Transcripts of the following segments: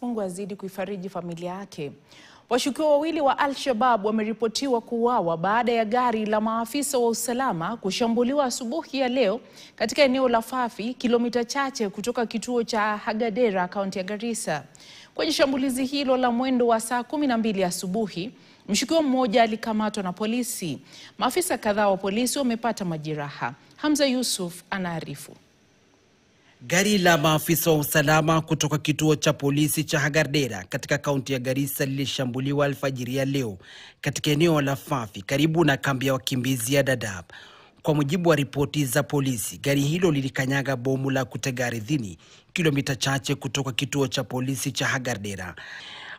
Mungu azidi kuifariji familia yake. Washukiwa wawili wa Al-Shabaab wameripotiwa kuuawa baada ya gari la maafisa wa usalama kushambuliwa asubuhi ya leo katika eneo la Fafi, kilomita chache kutoka kituo cha Hagadera, kaunti ya Garissa. Kwenye shambulizi hilo la mwendo wa saa 12 asubuhi, mshukiwa mmoja alikamatwa na polisi. Maafisa kadhaa wa polisi wamepata majeraha. Hamza Yusuf anaarifu. Gari la maafisa wa usalama kutoka kituo cha polisi cha Hagadera katika kaunti ya Garissa lilishambuliwa alfajiri ya leo katika eneo la Fafi karibu na kambi ya wakimbizi ya Dadaab. Kwa mujibu wa ripoti za polisi, gari hilo lilikanyaga bomu la kutega ardhini kilomita chache kutoka kituo cha polisi cha Hagadera.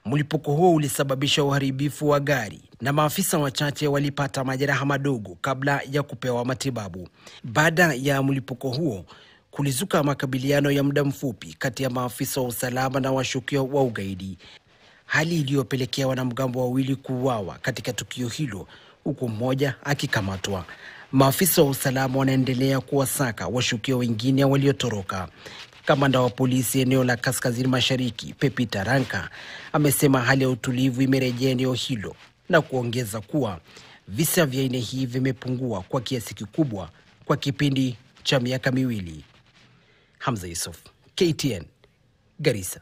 Mlipuko huo ulisababisha uharibifu wa gari na maafisa wachache walipata majeraha madogo kabla ya kupewa matibabu. Baada ya mlipuko huo, kulizuka makabiliano ya muda mfupi kati ya maafisa wa usalama na washukiwa wa ugaidi, hali iliyopelekea wanamgambo wawili kuuawa katika tukio hilo, huku mmoja akikamatwa. Maafisa wa usalama wanaendelea kuwasaka washukiwa wengine waliotoroka. Kamanda wa polisi eneo la Kaskazini Mashariki, Pepi Taranka, amesema hali ya utulivu imerejea eneo hilo na kuongeza kuwa visa vya aina hii vimepungua kwa kiasi kikubwa kwa kipindi cha miaka miwili. Hamza Yusuf, KTN, Garissa.